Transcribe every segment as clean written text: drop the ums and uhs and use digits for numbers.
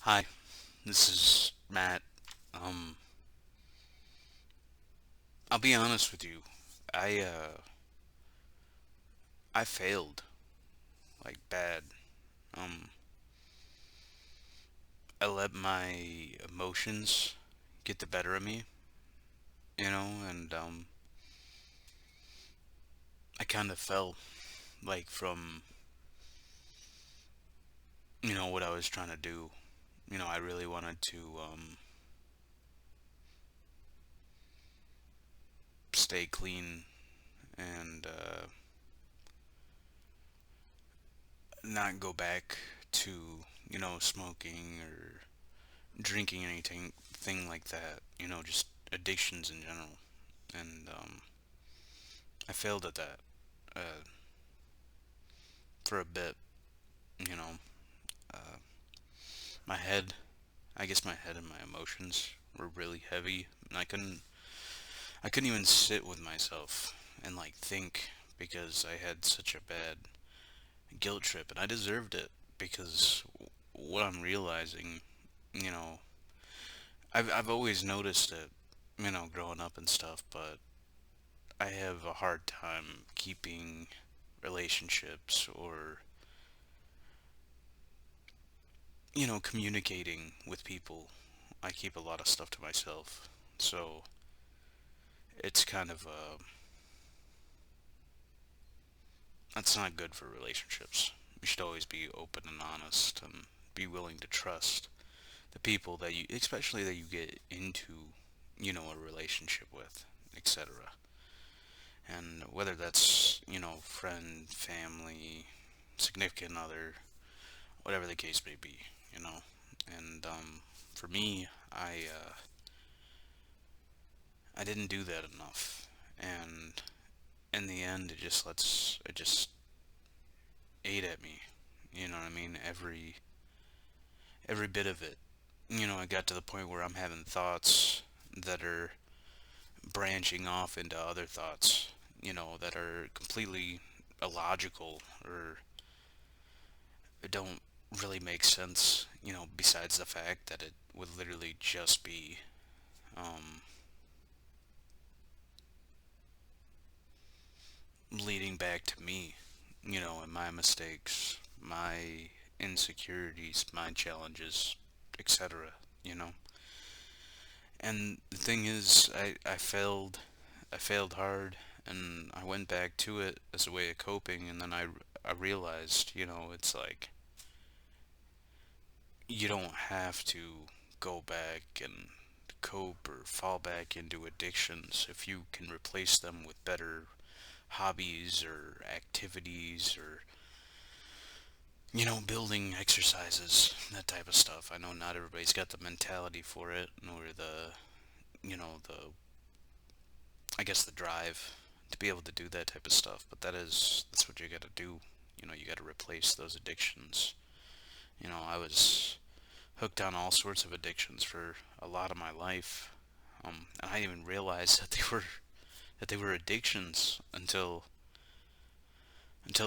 Hi, this is Matt. Um, I'll be honest with you. I failed like bad. Um, I let my emotions get the better of me, and I kind of fell like from what I was trying to do. I really wanted to stay clean and not go back to smoking or drinking anything thing like that. Just addictions in general. And I failed at that uh, for a bit. You know, uh, my head, I guess my head and my emotions were really heavy, and I couldn't even sit with myself and like think because I had such a bad guilt trip, and I deserved it because what I'm realizing, you know, I've always noticed it, growing up and stuff, but I have a hard time keeping relationships or communicating with people. I keep a lot of stuff to myself. So it's kind of that's not good for relationships. You should always be open and honest and be willing to trust the people that you, especially that you get into, a relationship with, etc. And whether that's, friend, family, significant other, whatever the case may be, you know. And for me, I didn't do that enough, and in the end, it just ate at me. You know what I mean? Every bit of it. I got to the point where I'm having thoughts that are branching off into other thoughts. That are completely illogical or don't really make sense. Besides the fact that it would literally just be um, leading back to me. And my mistakes, my insecurities, my challenges, etc. You know, and the thing is, I failed hard, and I went back to it as a way of coping, and then I realized, it's like you don't have to go back and cope or fall back into addictions if you can replace them with better hobbies or activities or building exercises, that type of stuff. I know not everybody's got the mentality for it, nor the, I guess the drive to be able to do that type of stuff. But that's what you got to do. You got to replace those addictions. I was hooked on all sorts of addictions for a lot of my life, and I didn't even realize that they were addictions until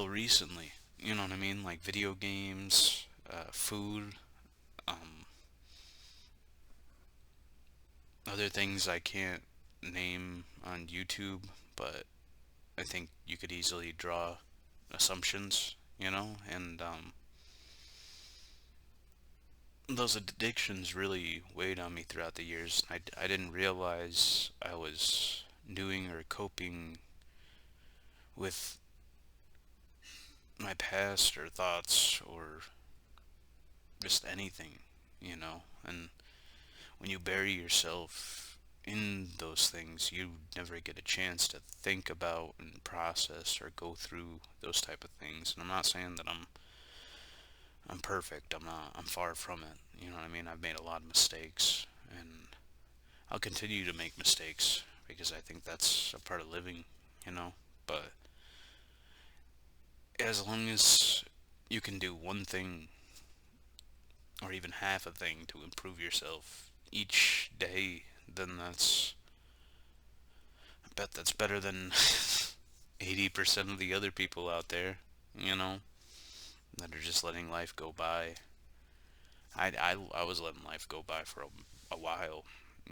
recently. You know what I mean? Like video games, food, um, other things I can't name on YouTube, but I think you could easily draw assumptions, and those addictions really weighed on me throughout the years. I didn't realize I was doing or coping with my past or thoughts or just anything, and when you bury yourself in those things, you never get a chance to think about and process or go through those type of things. And I'm not saying that I'm perfect. I'm not. I'm far from it. You know what I mean? I've made a lot of mistakes, and I'll continue to make mistakes because I think that's a part of living. You know, but as long as you can do one thing or even half a thing to improve yourself each day, then I bet that's better than 80% of the other people out there, you know, that are just letting life go by. I was letting life go by for a while,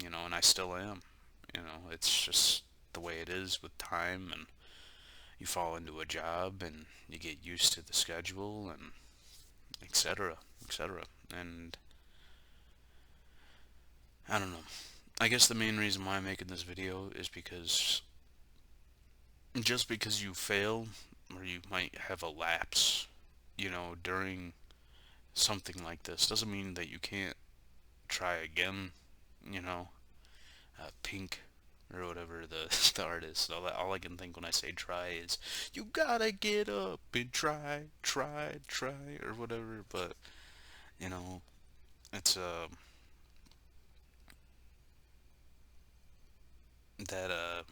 and I still am. It's just the way it is with time, and you fall into a job, and you get used to the schedule, and etc., etc. And I don't know. I guess the main reason why I'm making this video is because just because you fail, or you might have a lapse, during something like this, doesn't mean that you can't try again. You know, Pink or whatever the the artist. All I can think when I say try is you gotta get up and try, try, try, or whatever. But you know, it's that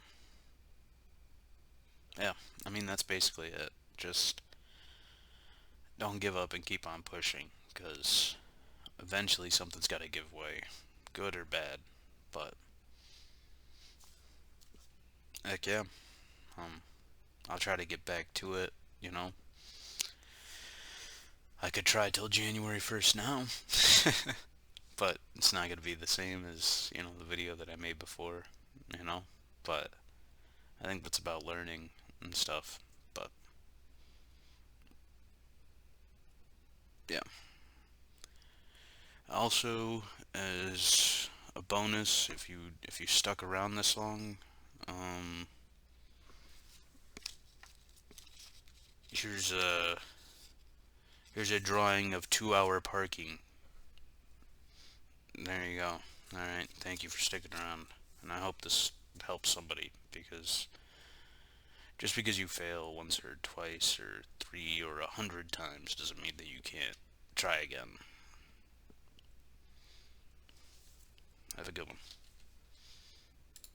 yeah. I mean that's basically it. Just don't give up and keep on pushing, because eventually something's got to give way, good or bad. But heck yeah, um, I'll try to get back to it. You know, I could try till January 1st now, but it's not gonna be the same as the video that I made before. You know, but I think that's about learning and stuff. But yeah, also as a bonus, if you stuck around this long, um, here's a drawing of 2 hour parking. There you go. Alright, thank you for sticking around. And I hope this helps somebody, because just because you fail once or twice or three or 100 times doesn't mean that you can't try again. Have a good one.